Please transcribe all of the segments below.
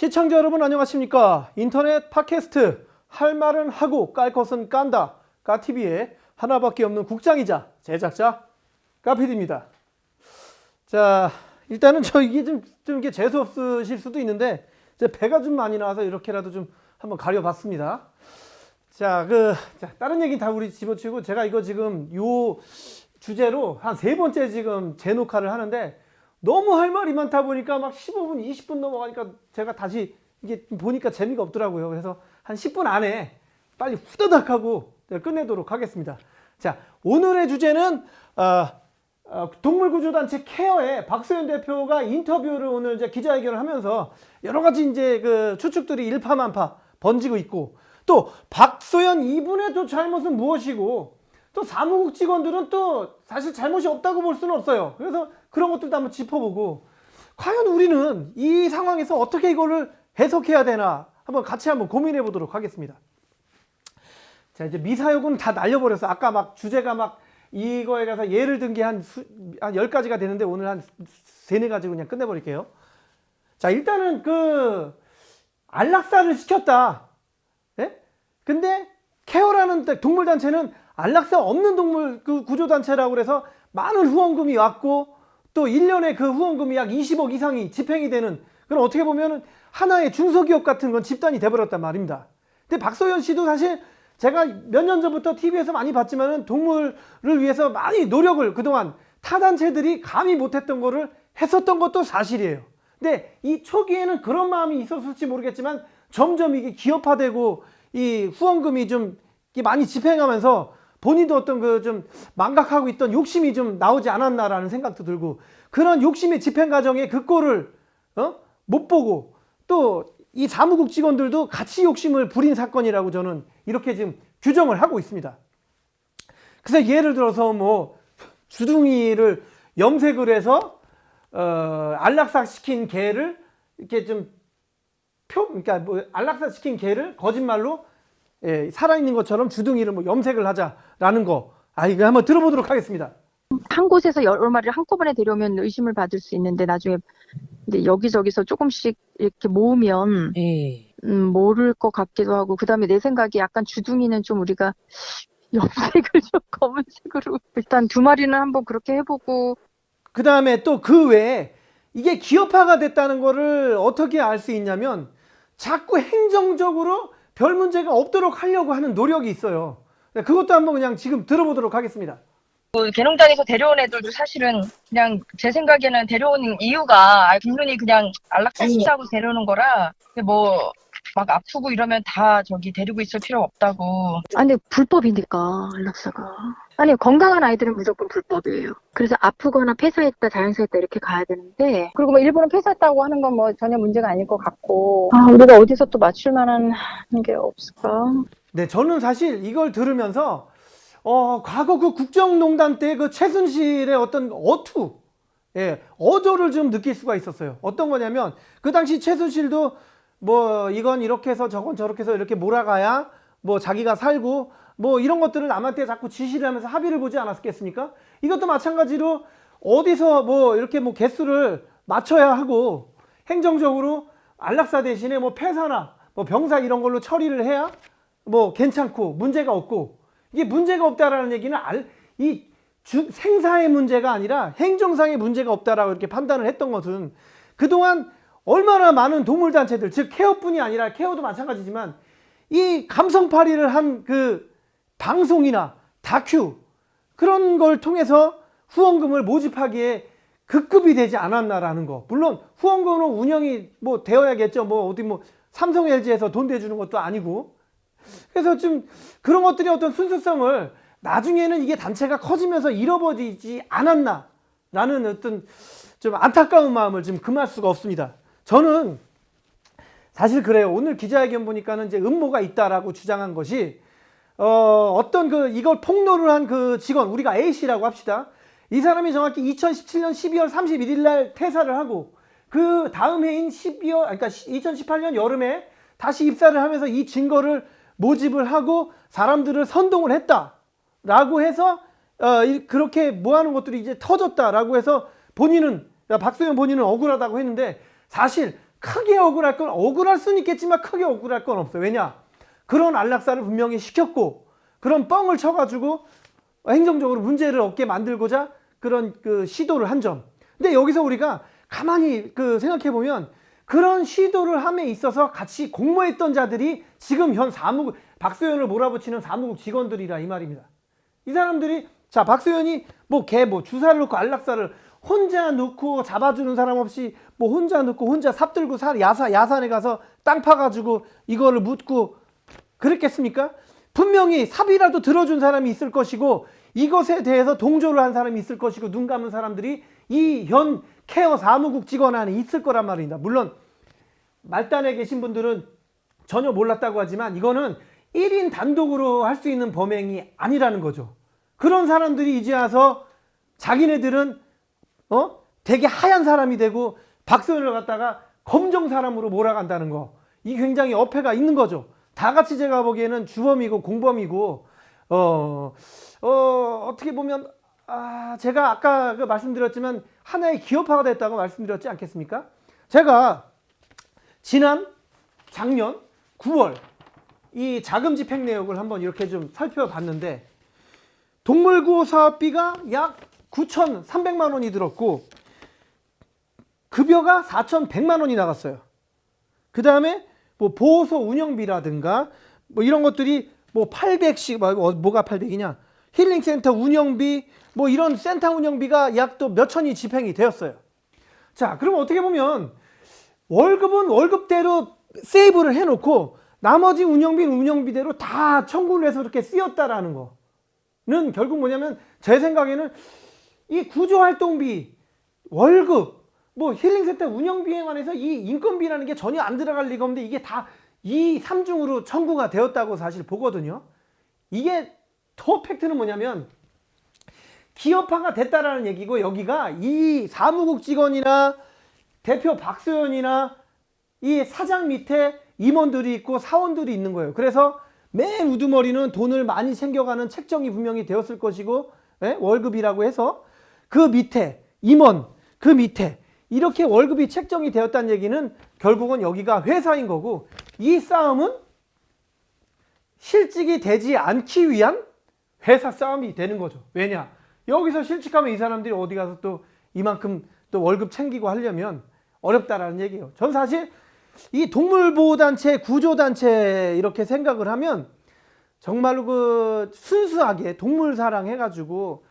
시청자 여러분 안녕하십니까? 인터넷 팟캐스트 할 말은 하고 깔 것은 깐다 까TV의 하나밖에 없는 국장이자 제작자 까PD입니다. 자, 일단은 이게 좀 이게 재수 없으실 수도 있는데 제 배가 좀 많이 나와서 이렇게라도 좀 한번 가려봤습니다. 자, 다른 얘기는 다 우리 집어치우고 제가 이거 지금 요 주제로 한 3번째 지금 재녹화를 하는데 너무 할 말이 많다 보니까 막 15분, 20분 넘어가니까 제가 다시 이게 보니까 재미가 없더라고요. 그래서 한 10분 안에 빨리 후다닥 하고 끝내도록 하겠습니다. 자, 오늘의 주제는 동물구조단체 케어의 박소연 대표가 인터뷰를 오늘 이제 기자회견을 하면서 여러 가지 이제 추측들이 일파만파 번지고 있고, 또 박소연 이분의 또 잘못은 무엇이고, 또 사무국 직원들은 또 사실 잘못이 없다고 볼 수는 없어요. 그래서 그런 것들도 한번 짚어보고, 과연 우리는 이 상황에서 어떻게 이거를 해석해야 되나 같이 한번 고민해 보도록 하겠습니다. 자, 이제 미사역은 다 날려버렸어. 아까 막 주제가 막 이거에 가서 예를 든 게 한 10가지가 되는데 오늘 한 3-4가지 그냥 끝내버릴게요. 자, 일단은 안락사를 시켰다. 예? 근데 케어라는 동물단체는 안락사 없는 동물 구조단체라고 그래서 많은 후원금이 왔고, 또 1년에 그 후원금이 약 20억 이상이 집행이 되는, 그럼 어떻게 보면 하나의 중소기업 같은 건 집단이 돼버렸단 말입니다. 근데 박소연 씨도 사실 제가 몇 년 전부터 TV에서 많이 봤지만은 동물을 위해서 많이 노력을 그동안 타 단체들이 감히 못했던 거를 했었던 것도 사실이에요. 근데 이 초기에는 그런 마음이 있었을지 모르겠지만 점점 이게 기업화되고 이 후원금이 좀 많이 집행하면서 본인도 어떤 좀 망각하고 있던 욕심이 좀 나오지 않았나라는 생각도 들고, 그런 욕심의 집행 과정에 그 꼴을 못 보고 또 이 사무국 직원들도 같이 욕심을 부린 사건이라고 저는 이렇게 지금 규정을 하고 있습니다. 그래서 예를 들어서 뭐 주둥이를 염색을 해서 안락사 시킨 개를 이렇게 그러니까 뭐 안락사 시킨 개를 거짓말로 살아있는 것처럼 주둥이를 뭐 염색을 하자라는 거, 이거 한번 들어보도록 하겠습니다. 한 곳에서 여러 마리를 한꺼번에 데려오면 의심을 받을 수 있는데 나중에 이제 여기저기서 조금씩 이렇게 모으면 모를 것 같기도 하고, 그 다음에 내 생각에 약간 주둥이는 좀 우리가 염색을 좀 검은색으로 일단 2마리는 한번 그렇게 해보고, 그 다음에 또 그 외에 이게 기업화가 됐다는 거를 어떻게 알 수 있냐면 자꾸 행정적으로 별 문제가 없도록 하려고 하는 노력이 있어요. 그것도 한번 그냥 지금 들어보도록 하겠습니다. 개농장에서 데려온 애들도 사실은 그냥 제 생각에는 데려온 이유가 분명히 그냥 안락사 시키자고 데려오는 거라, 뭐 막 아프고 이러면 다 데리고 있을 필요 없다고. 아니 불법이니까 안락사가. 아니 건강한 아이들은 무조건 불법이에요. 그래서 아프거나 폐사했다 자연사했다 이렇게 가야 되는데, 그리고 뭐 일본은 폐사했다고 하는 건 뭐 전혀 문제가 아닐 것 같고, 우리가 어디서 또 맞출 만한 게 없을까? 네, 저는 사실 이걸 들으면서 과거 국정농단 때 최순실의 어떤 어조를 좀 느낄 수가 있었어요. 어떤 거냐면 그 당시 최순실도 뭐 이건 이렇게 해서 저건 저렇게 해서 이렇게 몰아가야 뭐 자기가 살고 뭐 이런 것들을 남한테 자꾸 지시를 하면서 합의를 보지 않았겠습니까? 이것도 마찬가지로 어디서 뭐 이렇게 뭐 개수를 맞춰야 하고, 행정적으로 안락사 대신에 뭐 폐사나 뭐 병사 이런 걸로 처리를 해야 뭐 괜찮고 문제가 없고, 이게 문제가 없다라는 얘기는 생사의 문제가 아니라 행정상의 문제가 없다라고 이렇게 판단을 했던 것은, 그동안 얼마나 많은 동물단체들, 즉 케어뿐이 아니라 케어도 마찬가지지만 이 감성팔이를 한 방송이나 다큐 그런 걸 통해서 후원금을 모집하기에 급급이 되지 않았나라는 거. 물론 후원금은 운영이 뭐 되어야겠죠. 뭐 어디 뭐 삼성 LG에서 돈 대주는 것도 아니고. 그래서 좀 그런 것들이 어떤 순수성을 나중에는 이게 단체가 커지면서 잃어버리지 않았나라는 어떤 좀 안타까운 마음을 좀 금할 수가 없습니다. 저는 사실 그래요. 오늘 기자회견 보니까는 이제 음모가 있다라고 주장한 것이 이걸 폭로를 한 직원, 우리가 A씨라고 합시다. 이 사람이 정확히 2017년 12월 31일 날 퇴사를 하고 그 다음 해인 그러니까 2018년 여름에 다시 입사를 하면서 이 증거를 모집을 하고 사람들을 선동을 했다라고 해서 그렇게 모아놓은 것들이 이제 터졌다라고 해서 박소연 본인은 억울하다고 했는데, 사실 크게 억울할 수는 있겠지만 크게 억울할 건 없어요. 왜냐? 그런 안락사를 분명히 시켰고 그런 뻥을 쳐가지고 행정적으로 문제를 얻게 만들고자 그런 그 시도를 한 점. 근데 여기서 우리가 가만히 그 생각해 보면 그런 시도를 함에 있어서 같이 공모했던 자들이 지금 현 사무국, 박소연을 몰아붙이는 사무국 직원들이라 이 말입니다. 이 사람들이, 자, 박소연이 뭐 주사를 놓고 안락사를 혼자 놓고 잡아주는 사람 없이 뭐 혼자 놓고 혼자 삽들고 야산에 가서 땅 파가지고 이거를 묻고 그랬겠습니까? 분명히 삽이라도 들어준 사람이 있을 것이고 이것에 대해서 동조를 한 사람이 있을 것이고 눈 감은 사람들이 이 현 케어 사무국 직원 안에 있을 거란 말입니다. 물론 말단에 계신 분들은 전혀 몰랐다고 하지만 이거는 1인 단독으로 할 수 있는 범행이 아니라는 거죠. 그런 사람들이 이제 와서 자기네들은 되게 하얀 사람이 되고 박소연을 갖다가 검정 사람으로 몰아간다는 거, 이 굉장히 어폐가 있는 거죠. 다 같이 제가 보기에는 주범이고 공범이고 어떻게 보면 제가 아까 그 말씀드렸지만 하나의 기업화가 됐다고 말씀드렸지 않겠습니까? 제가 작년 9월 이 자금 집행 내역을 한번 이렇게 좀 살펴봤는데 동물구호 사업비가 약 9,300만 원이 들었고 급여가 4,100만 원이 나갔어요. 그 다음에 뭐 보호소 운영비라든가 뭐 이런 것들이 뭐 800씩 뭐가 800이냐 힐링센터 운영비 뭐 이런 센터 운영비가 약 또 몇천이 집행이 되었어요. 자, 그럼 어떻게 보면 월급은 월급대로 세이브를 해놓고 나머지 운영비는 운영비대로 다 청구를 해서 이렇게 쓰였다라는 거는 결국 뭐냐면 제 생각에는 이 구조활동비, 월급, 뭐 힐링센터 운영비에 관해서 이 인건비라는 게 전혀 안 들어갈 리가 없는데 이게 다 이 3중으로 청구가 되었다고 사실 보거든요. 이게 더 팩트는 뭐냐면 기업화가 됐다라는 얘기고 여기가 이 사무국 직원이나 대표 박소연이나 이 사장 밑에 임원들이 있고 사원들이 있는 거예요. 그래서 맨 우두머리는 돈을 많이 챙겨가는 책정이 분명히 되었을 것이고 월급이라고 해서 그 밑에 임원, 그 밑에 이렇게 월급이 책정이 되었다는 얘기는 결국은 여기가 회사인 거고 이 싸움은 실직이 되지 않기 위한 회사 싸움이 되는 거죠. 왜냐? 여기서 실직하면 이 사람들이 어디 가서 또 이만큼 또 월급 챙기고 하려면 어렵다라는 얘기예요. 전 사실 이 동물보호단체, 구조단체 이렇게 생각을 하면 정말로 그 순수하게 동물 사랑 해가지고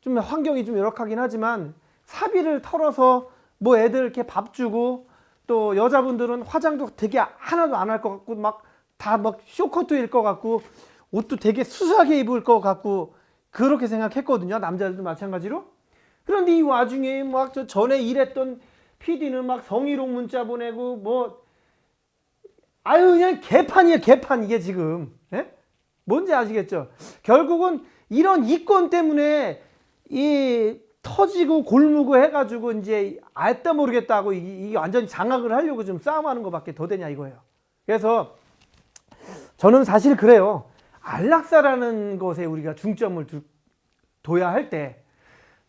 좀 환경이 좀 열악하긴 하지만 사비를 털어서 뭐 애들 이렇게 밥 주고 또 여자분들은 화장도 되게 하나도 안 할 것 같고 막 다 막 쇼커트일 것 같고 옷도 되게 수수하게 입을 것 같고 그렇게 생각했거든요. 남자들도 마찬가지로. 그런데 이 와중에 막 저 전에 일했던 PD는 막 성희롱 문자 보내고 뭐 그냥 개판이에요. 개판 이게 지금. 뭔지 아시겠죠? 결국은 이런 이권 때문에 이 터지고 골무고 해가지고 이제 알다 모르겠다고 이게 완전히 장악을 하려고 좀 싸움하는 것밖에 더 되냐 이거예요. 그래서 저는 사실 그래요. 안락사라는 것에 우리가 중점을 둬야 할 때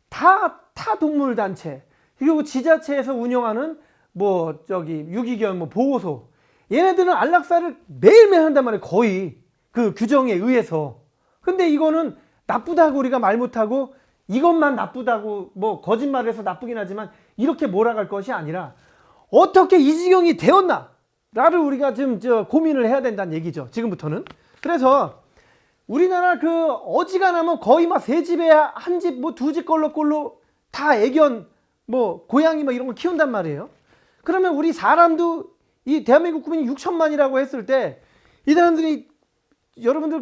타 동물단체 그리고 지자체에서 운영하는 뭐 유기견 뭐 보호소 얘네들은 안락사를 매일매일 한단 말이에요. 거의 그 규정에 의해서. 근데 이거는 나쁘다고 우리가 말 못하고 이것만 나쁘다고 뭐 거짓말을 해서 나쁘긴 하지만 이렇게 몰아갈 것이 아니라 어떻게 이 지경이 되었나 라를 우리가 지금 고민을 해야 된다는 얘기죠. 지금부터는. 그래서 우리나라 그 어지간하면 거의 막 세 집에 한 집 뭐 두 집 꼴로 다 애견 뭐 고양이 뭐 이런 걸 키운단 말이에요. 그러면 우리 사람도 이 대한민국 국민이 6천만이라고 했을 때 이 사람들이 여러분들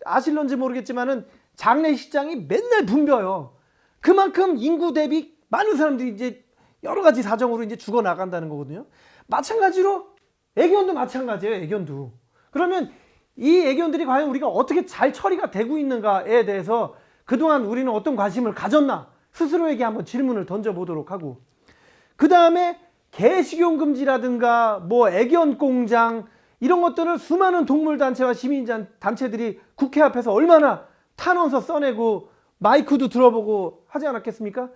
아실런지 모르겠지만은 장례식장이 맨날 붐벼요. 그만큼 인구 대비 많은 사람들이 이제 여러 가지 사정으로 이제 죽어 나간다는 거거든요. 마찬가지로 애견도 마찬가지예요. 애견도. 그러면 이 애견들이 과연 우리가 어떻게 잘 처리가 되고 있는가에 대해서 그동안 우리는 어떤 관심을 가졌나 스스로에게 한번 질문을 던져보도록 하고 그 다음에 개식용 금지라든가 뭐 애견 공장 이런 것들을 수많은 동물단체와 시민단체들이 국회 앞에서 얼마나 탄원서 써내고 마이크도 들어보고 하지 않았겠습니까?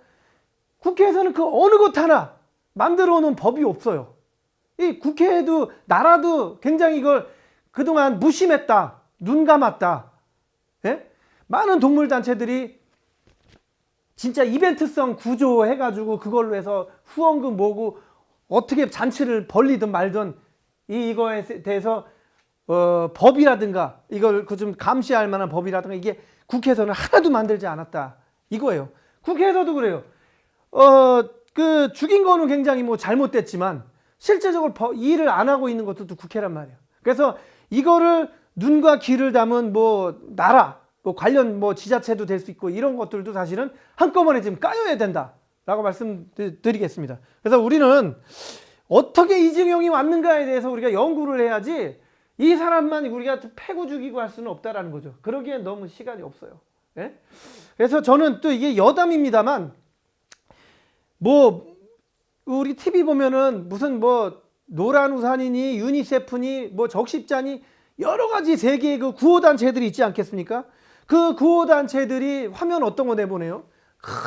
국회에서는 그 어느 것 하나 만들어 놓은 법이 없어요. 이 국회에도 나라도 굉장히 이걸 그동안 무심했다, 눈 감았다. 예? 많은 동물단체들이 진짜 이벤트성 구조 해가지고 그걸로 해서 후원금 모으고 어떻게 잔치를 벌리든 말든 이거에 대해서 법이라든가 이걸 그 좀 감시할 만한 법이라든가 이게 국회에서는 하나도 만들지 않았다 이거예요. 국회에서도 그래요. 그 죽인 거는 굉장히 뭐 잘못됐지만 실제적으로 일을 안 하고 있는 것도 국회란 말이에요. 그래서 이거를 눈과 귀를 담은 뭐 나라 뭐 관련 뭐 지자체도 될 수 있고 이런 것들도 사실은 한꺼번에 지금 까여야 된다라고 말씀드리겠습니다. 그래서 우리는 어떻게 이재용이 왔는가에 대해서 우리가 연구를 해야지 이 사람만 우리가 패고 죽이고 할 수는 없다라는 거죠. 그러기엔 너무 시간이 없어요. 예? 그래서 저는 또 이게 여담입니다만 뭐 우리 TV 보면은 무슨 뭐 노란 우산이니 유니세프니 뭐 적십자니 여러 가지 세계의 그 구호단체들이 있지 않겠습니까? 그 구호단체들이 화면 어떤 거 내보내요?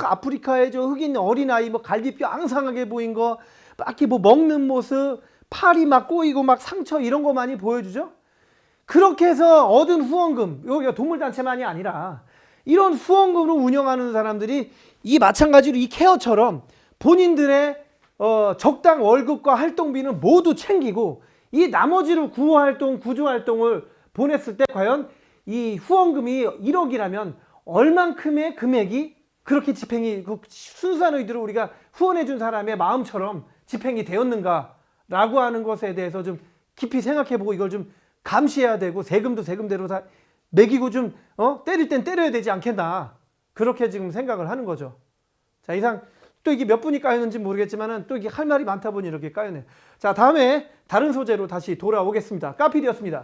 아프리카의 저 흑인 어린아이 뭐 갈비뼈 앙상하게 보인 거 막 뭐 먹는 모습 팔이 막 꼬이고 막 상처 이런 거 많이 보여주죠? 그렇게 해서 얻은 후원금, 여기가 동물단체만이 아니라 이런 후원금으로 운영하는 사람들이 이 마찬가지로 이 케어처럼 본인들의 적당 월급과 활동비는 모두 챙기고 이 나머지로 구호활동, 구조활동을 보냈을 때 과연 이 후원금이 1억이라면 얼만큼의 금액이 그렇게 집행이 그 순수한 의도로 우리가 후원해준 사람의 마음처럼 집행이 되었는가라고 하는 것에 대해서 좀 깊이 생각해보고 이걸 좀 감시해야 되고 세금도 세금대로 다 매기고 좀 때릴 땐 때려야 되지 않겠나 그렇게 지금 생각을 하는 거죠. 자, 이상 또 이게 몇 분이 까였는지 모르겠지만은 또 이게 할 말이 많다 보니 이렇게 까였네요. 자, 다음에 다른 소재로 다시 돌아오겠습니다. 까피디였습니다.